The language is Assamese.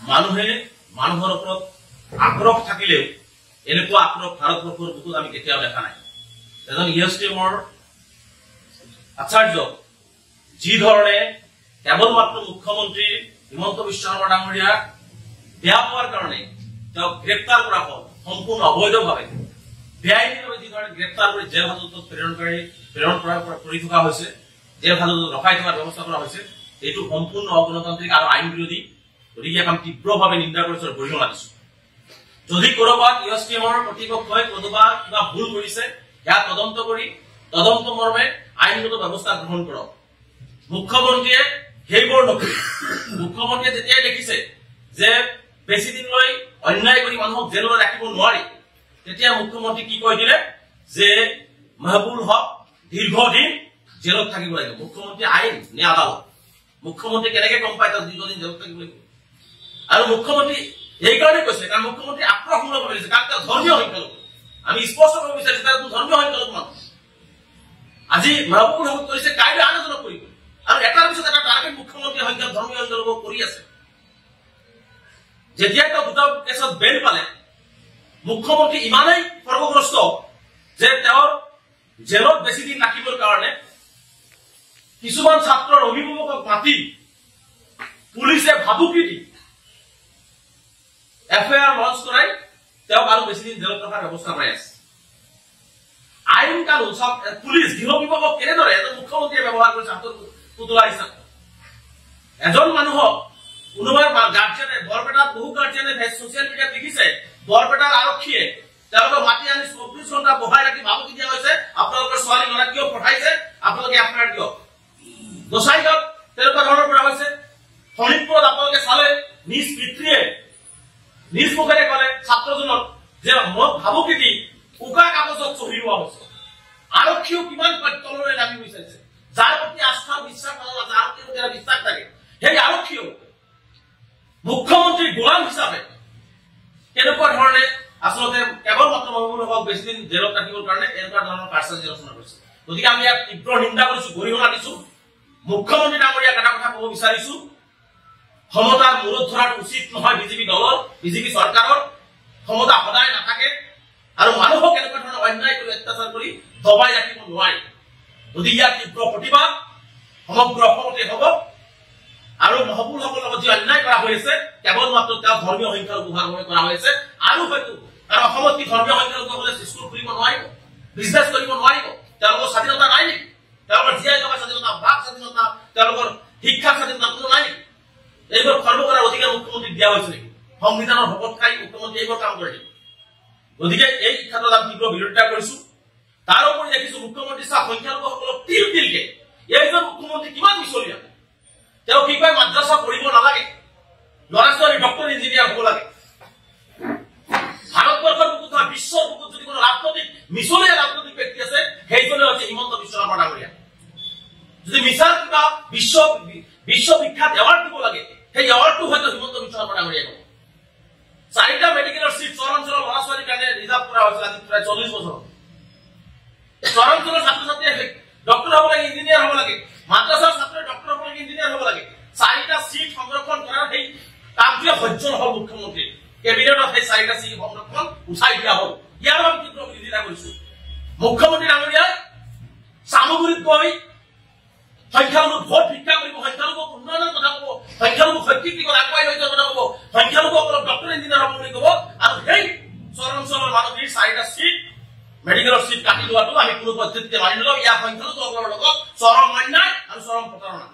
মানুহে মানুহৰ ওপৰত আগ্ৰহ থাকিলেও এনেকুৱা আগ্ৰহ ভাৰতবৰ্ষৰ বুকুত আমি কেতিয়াও দেখা নাই। এজন ইএছটিএমৰ আচাৰ্য যি ধৰণে কেৱল মাত্ৰ মুখ্যমন্ত্ৰী হিমন্ত বিশ্ব শৰ্মা ডাঙৰীয়াক বেয়া পোৱাৰ কাৰণে তেওঁক গ্ৰেপ্তাৰ কৰা হ'ল সম্পূৰ্ণ অবৈধভাৱে, বেআইনীভাৱে যি ধৰণে গ্ৰেপ্তাৰ কৰি জেল হাজতত প্ৰেৰণ কৰি থকা হৈছে, জেল হাজতত ৰখাই থকাৰ ব্যৱস্থা কৰা হৈছে, এইটো সম্পূৰ্ণ অগণতান্ত্ৰিক আৰু আইন বিৰোধী। গতিকে আমি তীব্ৰভাৱে নিন্দা কৰিছো আৰু গৰিহণা দিছো। যদি ক'ৰবাত ইএছটিএমৰ কৰ্তৃপক্ষই কিবা ভুল কৰিছে সেয়া তদন্ত কৰি তদন্ত মৰ্মে আইনগত ব্যৱস্থা গ্ৰহণ কৰক। মুখ্যমন্ত্ৰীয়ে সেইবোৰ নকৰি মুখ্যমন্ত্ৰীয়ে যেতিয়াই দেখিছে যে বেছি দিনলৈ অন্যায় কৰি মানুহক জেলত ৰাখিব নোৱাৰি, তেতিয়া মুখ্যমন্ত্ৰী কি কৈ দিলে যে মাহবুবুল হক দীৰ্ঘদিন জেলত থাকিব লাগিব। মুখ্যমন্ত্ৰী আইন নে আদালত? মুখ্যমন্ত্ৰী কেনেকে গম পায় তাত দীৰ্ঘদিন জেলত থাকিব লাগিব? আৰু মুখ্যমন্ত্ৰী এইকাৰণে কৈছে কাৰণ মুখ্যমন্ত্ৰী আক্ৰমণমূলক কৰিছে, কাৰণ তেওঁ ধৰ্মীয় সংখ্যালঘু। আমি স্পষ্ট কৰিব বিচাৰিছো তেওঁ ধৰ্মীয় সংখ্যালঘু মানুহ। আজি মাহবুবুল হক কৰিছে কাইলৈ আন এজনক কৰিব, আৰু এটাৰ পিছত এটা টাৰ্গেট মুখ্যমন্ত্ৰীৰ সংখ্যা ধৰ্মীয় সংখ্যালঘুক কৰি আছে। যেতিয়া তেওঁ দুটা কেছত বেল পালে, মুখ্যমন্ত্ৰী ইমানেই সৰ্বগ্ৰস্ত যে তেওঁৰ জেলত বেছি দিন ৰাখিবৰ কাৰণে কিছুমান ছাত্ৰৰ অভিভাৱকক মাতি পুলিচে ভাবুকি দি এফআইআৰ লঞ্চ কৰাই তেওঁক আৰু বেছি দিন জেলত ৰখাৰ ব্যৱস্থা কৰি আছে। আইন কানুন পুলিচ গৃহ বিভাগক কেনেদৰে এজন মুখ্যমন্ত্ৰীয়ে ব্যৱহাৰ কৰিছে হাতৰ পুতলা হিচাপে। এজন মানুহক কোনোবাই গাৰ্জেনে বৰপেটাত বহু গাৰ্জেনে ছচিয়েল মিডিয়াত লিখিছে বৰপেটাৰ আৰক্ষীয়ে তেওঁলোকক মাতি আনি 24 ঘণ্টা বহাই ৰাখি ভাবুকি দিয়া হৈছে, আপোনালোকৰ ছোৱালী ল'ৰা কিয় পঠাইছে, আপোনালোকে এফআইআৰ দিয়ক। গোসাইগাঁৱত তেনেকুৱা ধৰণৰ কৰা হৈছে। শোণিতপুৰত আপোনালোকে চালে নিজ পিতৃয়ে নিজ মুখেৰে ক'লে ছাত্ৰজনক যে মোক ভাবুকি দি উকা কাগজত চহী লোৱা হৈছে। আৰক্ষীও কিমান তললৈ নামি বিচাৰিছে, যাৰ প্ৰতি আস্থা বিশ্বাস বিশ্বাস থাকে সেই আৰক্ষীও মুখ্যমন্ত্ৰীৰ গোলাম হিচাপে কেনেকুৱা ধৰণে আচলতে কেৱল মাত্ৰ মাহবুবুল হকক বেছি দিন জেলত ৰাখিবৰ কাৰণে এনেকুৱা ধৰণৰ কাৰ্যসূচী ৰচনা কৰিছে। গতিকে আমি ইয়াক তীব্ৰ নিন্দা কৰিছো, গৰিহণা দিছো। মুখ্যমন্ত্ৰী ডাঙৰীয়াক এটা কথা ক'ব বিচাৰিছো, ক্ষমতাৰ মূৰত ধৰাৰ উচিত নহয় বিজেপি দলৰ, বিজেপি চৰকাৰৰ। ক্ষমতা সদায় নাথাকে আৰু মানুহক এনেকুৱা ধৰণৰ অন্যায় কৰি অত্যাচাৰ কৰি দবাই ৰাখিব নোৱাৰি। গতিকে ইয়াৰ তীব্ৰ প্ৰতিবাদ সমগ্ৰ অসমতে হ'ব। আৰু মাহবুবুল হকৰ লগত যি অন্যায় কৰা হৈছে কেৱল মাত্ৰ তেওঁ ধৰ্মীয় সংখ্যালঘু ভাৱে কৰা হৈছে। আৰু হয়তো কাৰণ অসমত কি ধৰ্মীয় সংখ্যালঘুসকলে স্কুল খুলিব নোৱাৰিব, বিজনেছ কৰিব নোৱাৰিব, তেওঁলোকৰ স্বাধীনতা নাই নেকি? তেওঁলোকৰ জীয়াই থকা স্বাধীনতা, বাক স্বাধীনতা, তেওঁলোকৰ শিক্ষা স্বাধীনতা কোনো নাই নেকি? এইবোৰ খৰ্ব কৰাৰ অধিকাৰ মুখ্যমন্ত্ৰীক দিয়া হৈছে নেকি? সংবিধানৰ শপত খাই মুখ্যমন্ত্ৰী এইবোৰ কাম কৰে নেকি? গতিকে এই ক্ষেত্ৰত আমি তীব্ৰ বিৰোধিতা কৰিছো। তাৰোপৰি দেখিছো মুখ্যমন্ত্ৰী চাহ সংখ্যালঘুসকলক তিলকে এইজন মুখ্যমন্ত্ৰী কিমান মিছলীয়া। তেওঁ কি কয় মাদ্ৰাছা পঢ়িব নালাগে, ল'ৰা ছোৱালী ডক্টৰ ইঞ্জিনিয়াৰ হ'ব লাগে। ভাৰতবৰ্ষৰ বুকুত নহয় বিশ্বৰ বুকুত যদি কোনো ৰাজনৈতিক মিছলীয়া ৰাজনৈতিক ব্যক্তি আছে সেইজনে হৈছে হিমন্ত বিশ্ব শৰ্মা ডাঙৰীয়া। যদি মিছাৰ কিবা বিশ্ববিখ্যাত এৱাৰ্ড দিব লাগে সেই এৱাৰ্ডটো হয়তো হিমন্ত বিশ্ব শৰ্মা ডাঙৰীয়াই হ'ব। 4টা মেডিকেলৰ চিট চৰাঞ্চলৰ ল'ৰা ছোৱালীৰ কাৰণে ৰিজাৰ্ভ কৰা হৈছিল আজি প্ৰায় 40 বছৰ। চৰাঞ্চলৰ ছাত্ৰ ছাত্ৰীয়ে ডক্টৰ হ'ব লাগে, ইঞ্জিনিয়াৰ হ'ব লাগে, মাদ্ৰাছাৰ ছাত্ৰই ডক্টৰ হ'ব লাগে, ইঞ্জিনিয়াৰ হ'ব লাগে। 4টা চিট সংৰক্ষণ কৰাৰ সেই কামটোৱে সহ্য নহ'ল মুখ্যমন্ত্ৰী। কেবিনেটত সেই 4টা চিট সংৰক্ষণ উঠাই দিয়া হ'ল। ইয়াৰ আমি তীব্ৰ বিৰোধিতা কৰিছো। মুখ্যমন্ত্ৰী ডাঙৰীয়াই চামগুৰিত গৈ সংখ্যালঘুক ভোট ভিক্ষা কৰিব, সংখ্যালঘুক উন্নয়নৰ কথা ক'ব, সংখ্যালঘুক শৈক্ষিক দিশত আগুৱাই লৈ যোৱাৰ কথা ক'ব, সংখ্যালঘুসকলক ডক্টৰ ইঞ্জিনিয়াৰ হ'ব বুলি ক'ব, আৰু সেই চৰাঞ্চলৰ মানুহখিনিৰ 4টা চিট মেডিকেলৰ চিট কাটি লোৱাটো আমি কোনো পদ্ধতিতে মানি নলওঁ। ইয়াৰ সংখ্যালঘুসকলৰ লগত চৰম অন্যায় আৰু চৰম প্ৰতাৰণা।